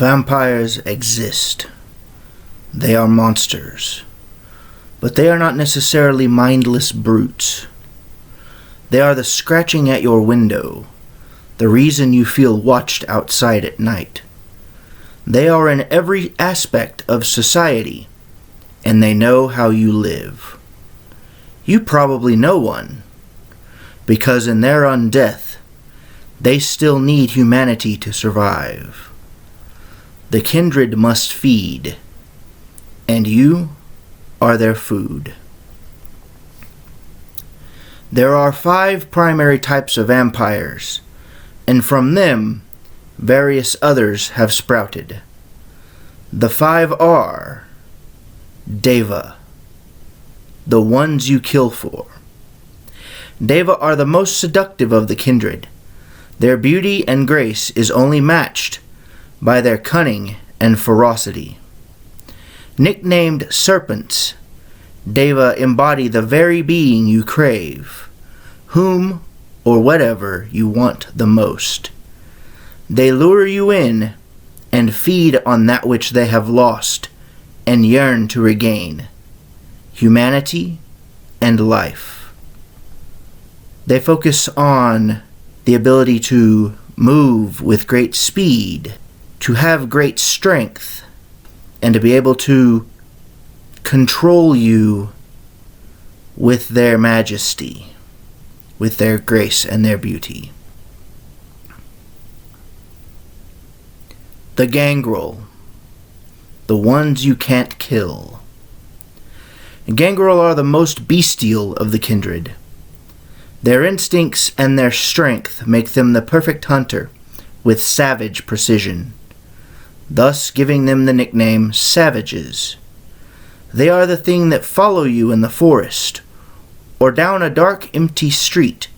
Vampires exist. They are monsters. But they are not necessarily mindless brutes. They are the scratching at your window, the reason you feel watched outside at night. They are in every aspect of society, and they know how you live. You probably know one, because in their undeath, they still need humanity to survive. The kindred must feed, and you are their food. There are 5 primary types of vampires, and from them, various others have sprouted. The 5 are Daiva, the ones you kill for. Daiva are the most seductive of the kindred. Their beauty and grace is only matched by their cunning and ferocity. Nicknamed serpents, Daiva embody the very being you crave, whom or whatever you want the most. They lure you in and feed on that which they have lost and yearn to regain: humanity and life. They focus on the ability to move with great speed, to have great strength, and to be able to control you with their majesty, with their grace and their beauty. The Gangrel, the ones you can't kill. Gangrel are the most bestial of the kindred. Their instincts and their strength make them the perfect hunter, with savage precision, thus giving them the nickname Savages. They are the thing that follow you in the forest, or down a dark, empty street,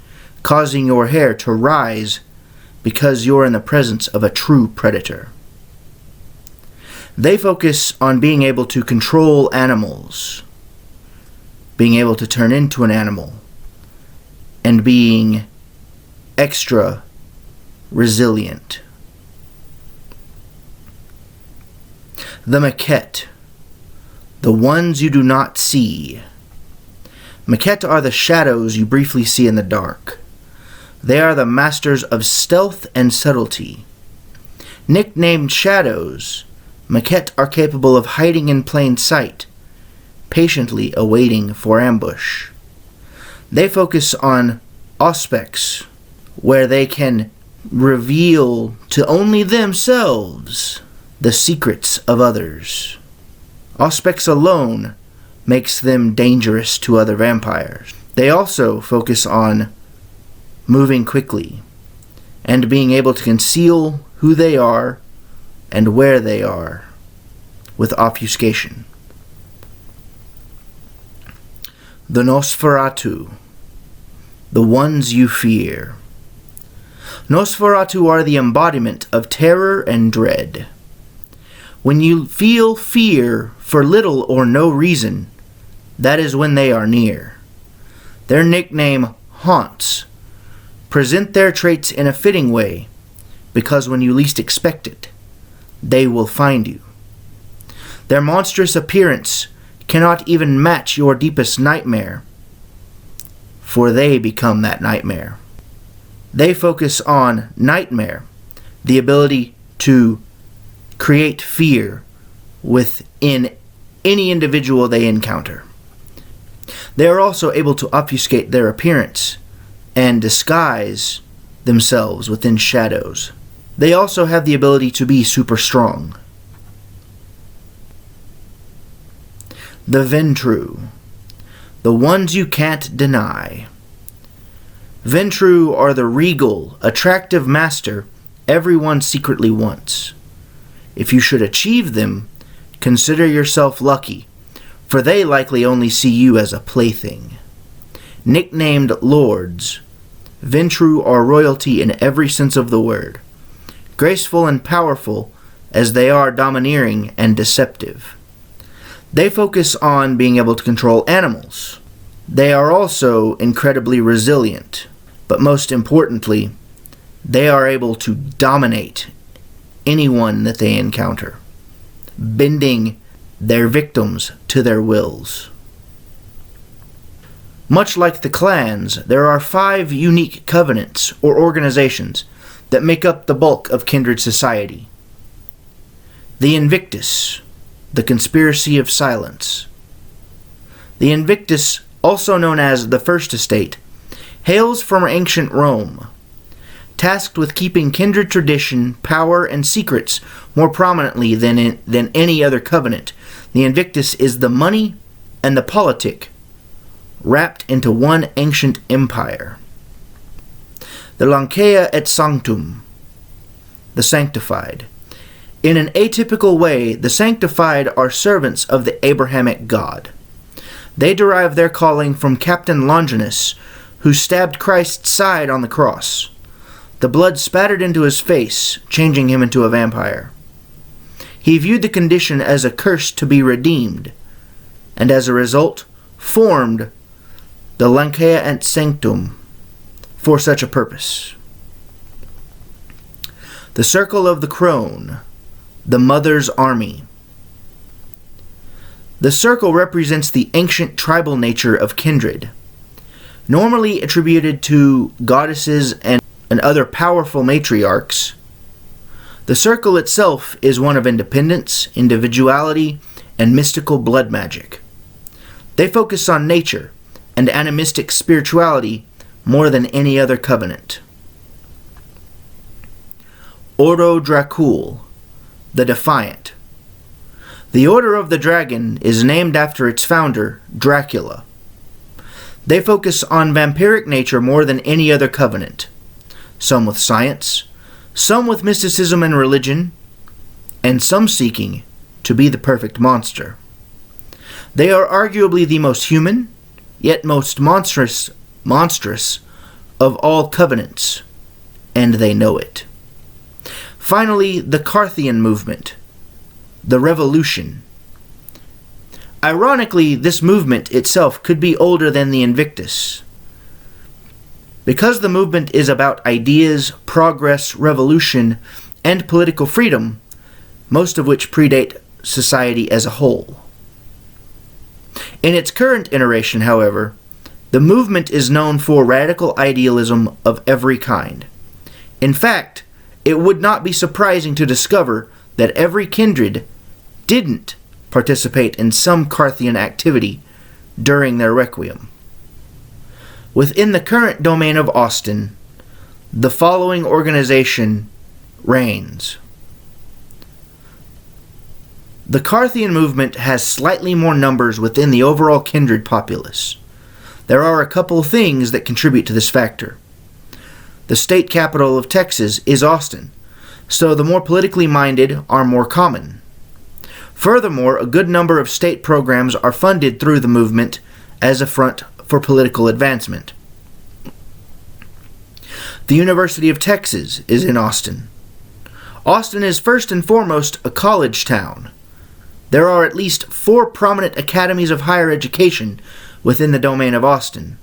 causing your hair to rise because you're in the presence of a true predator. They focus on being able to control animals, being able to turn into an animal, and being extra resilient. The Maquette, the ones you do not see. Maquette are the shadows you briefly see in the dark. They are the masters of stealth and subtlety. Nicknamed shadows, Maquette are capable of hiding in plain sight, patiently awaiting for ambush. They focus on aspects where they can reveal to only themselves the secrets of others. Aspects alone makes them dangerous to other vampires. They also focus on moving quickly and being able to conceal who they are and where they are with obfuscation. The Nosferatu, the ones you fear. Nosferatu are the embodiment of terror and dread. When you feel fear for little or no reason, that is when they are near. Their nickname, Haunts, present their traits in a fitting way, because when you least expect it, they will find you. Their monstrous appearance cannot even match your deepest nightmare, for they become that nightmare. They focus on nightmare, the ability to create fear within any individual they encounter. They are also able to obfuscate their appearance and disguise themselves within shadows. They also have the ability to be super strong. The Ventru, the ones you can't deny. Ventru are the regal, attractive master everyone secretly wants. If you should achieve them, consider yourself lucky, for they likely only see you as a plaything. Nicknamed lords, Ventru are royalty in every sense of the word, graceful and powerful as they are domineering and deceptive. They focus on being able to control animals. They are also incredibly resilient, but most importantly, they are able to dominate anyone that they encounter, bending their victims to their wills. Much like the clans, there are 5 unique covenants or organizations that make up the bulk of kindred society. The Invictus, the Conspiracy of Silence. The Invictus, also known as the First Estate, hails from ancient Rome. Tasked with keeping kindred tradition, power, and secrets more prominently than any other covenant, the Invictus is the money and the politic wrapped into one ancient empire. The Lancea et Sanctum, the Sanctified. In an atypical way, the Sanctified are servants of the Abrahamic God. They derive their calling from Captain Longinus, who stabbed Christ's side on the cross. The blood spattered into his face, changing him into a vampire. He viewed the condition as a curse to be redeemed, and as a result, formed the Lancea et Sanctum for such a purpose. The Circle of the Crone, the Mother's Army. The circle represents the ancient tribal nature of kindred, normally attributed to goddesses and other powerful matriarchs. The circle itself is one of independence, individuality, and mystical blood magic. They focus on nature and animistic spirituality more than any other covenant. Ordo Dracul, the Defiant. The Order of the Dragon is named after its founder, Dracula. They focus on vampiric nature more than any other covenant, some with science, some with mysticism and religion, and some seeking to be the perfect monster. They are arguably the most human, yet most monstrous of all covenants, and they know it. Finally, the Carthian movement, the Revolution. Ironically, this movement itself could be older than the Invictus. Because the movement is about ideas, progress, revolution, and political freedom, most of which predate society as a whole. In its current iteration, however, the movement is known for radical idealism of every kind. In fact, it would not be surprising to discover that every kindred didn't participate in some Carthian activity during their Requiem. Within the current domain of Austin, the following organization reigns. The Carthian movement has slightly more numbers within the overall kindred populace. There are a couple things that contribute to this factor. The state capital of Texas is Austin, so the more politically minded are more common. Furthermore, a good number of state programs are funded through the movement as a front for political advancement. The University of Texas is in Austin. Austin is first and foremost a college town. There are at least 4 prominent academies of higher education within the domain of Austin.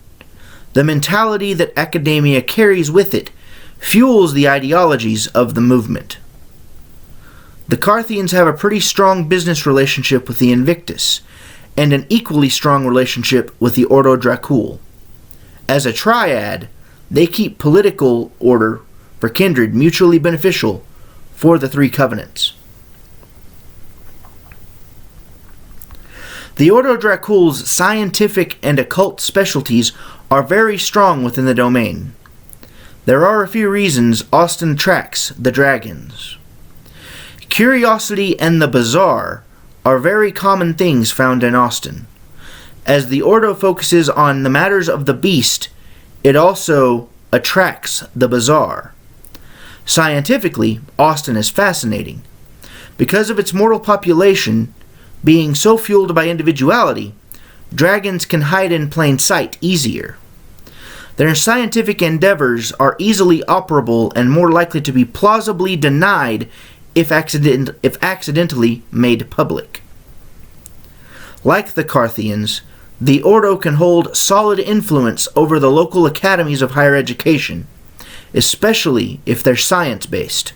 The mentality that academia carries with it fuels the ideologies of the movement. The Carthians have a pretty strong business relationship with the Invictus, and an equally strong relationship with the Ordo Dracul. As a triad, they keep political order for kindred mutually beneficial for the 3 covenants. The Ordo Dracul's scientific and occult specialties are very strong within the domain. There are a few reasons Austin tracks the dragons. Curiosity and the bizarre are very common things found in Austin. As the Ordo focuses on the matters of the beast, it also attracts the bizarre. Scientifically, Austin is fascinating. Because of its mortal population being so fueled by individuality, dragons can hide in plain sight easier. Their scientific endeavors are easily operable and more likely to be plausibly denied if accidentally made public. Like the Carthians, the Ordo can hold solid influence over the local academies of higher education, especially if they're science-based.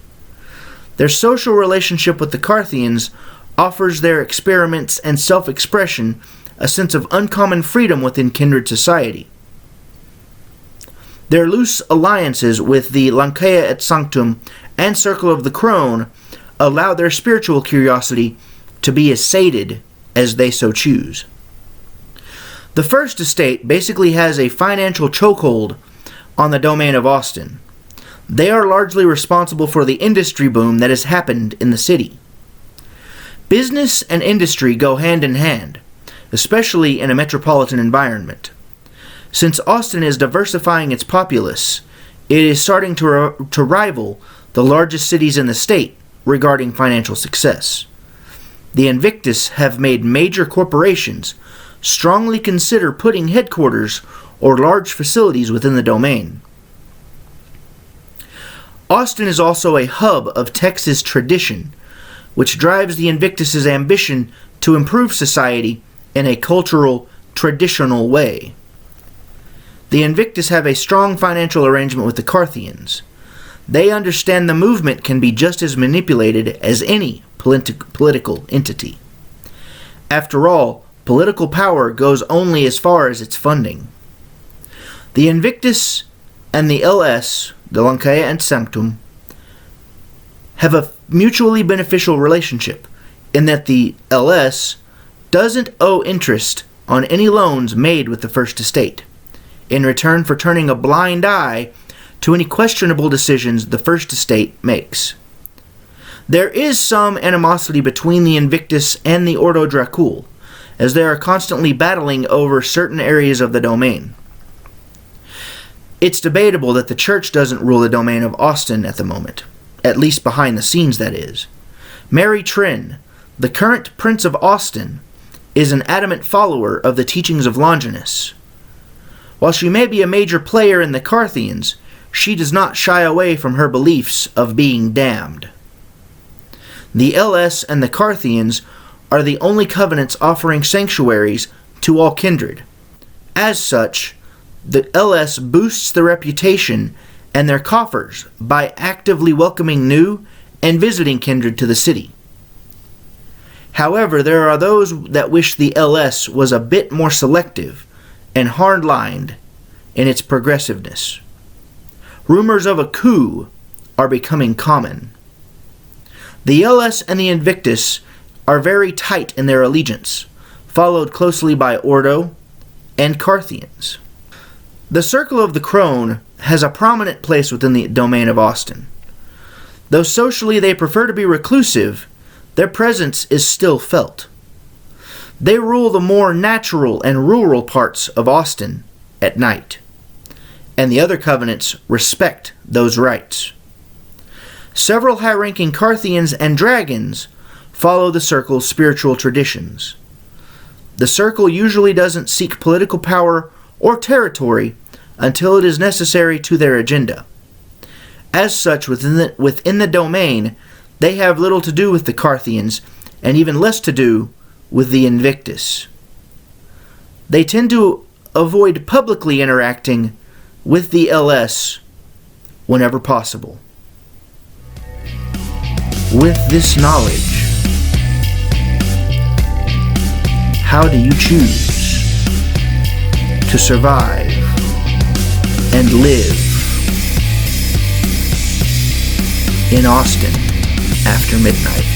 Their social relationship with the Carthians offers their experiments and self-expression a sense of uncommon freedom within kindred society. Their loose alliances with the Lancea et Sanctum and Circle of the Crone allow their spiritual curiosity to be as sated as they so choose. The First Estate basically has a financial chokehold on the domain of Austin. They are largely responsible for the industry boom that has happened in the city. Business and industry go hand in hand, especially in a metropolitan environment. Since Austin is diversifying its populace, it is starting to rival the largest cities in the state regarding financial success. The Invictus have made major corporations strongly consider putting headquarters or large facilities within the domain. Austin is also a hub of Texas tradition, which drives the Invictus's ambition to improve society in a cultural, traditional way. The Invictus have a strong financial arrangement with the Carthians. They understand the movement can be just as manipulated as any political entity. After all, political power goes only as far as its funding. The Invictus and the LS, the Lancea and Sanctum, have a mutually beneficial relationship in that the LS doesn't owe interest on any loans made with the First Estate, in return for turning a blind eye to any questionable decisions the First Estate makes. There is some animosity between the Invictus and the Ordo Dracul, as they are constantly battling over certain areas of the domain. It's debatable that the Church doesn't rule the domain of Austin at the moment, at least behind the scenes, that is. Mary Trin, the current Prince of Austin, is an adamant follower of the teachings of Longinus. While she may be a major player in the Carthians, she does not shy away from her beliefs of being damned. The LS and the Carthians are the only covenants offering sanctuaries to all kindred. As such, the LS boosts their reputation and their coffers by actively welcoming new and visiting kindred to the city. However, there are those that wish the LS was a bit more selective and hard-lined in its progressiveness. Rumors of a coup are becoming common. The LS and the Invictus are very tight in their allegiance, followed closely by Ordo and Carthians. The Circle of the Crone has a prominent place within the domain of Austin. Though socially they prefer to be reclusive, their presence is still felt. They rule the more natural and rural parts of Austin at night, and the other covenants respect those rights. Several high-ranking Carthians and dragons follow the Circle's spiritual traditions. The Circle usually doesn't seek political power or territory until it is necessary to their agenda. As such, within the domain, they have little to do with the Carthians, and even less to do with the Invictus. They tend to avoid publicly interacting with the LS whenever possible. With this knowledge, how do you choose to survive and live in Austin after midnight?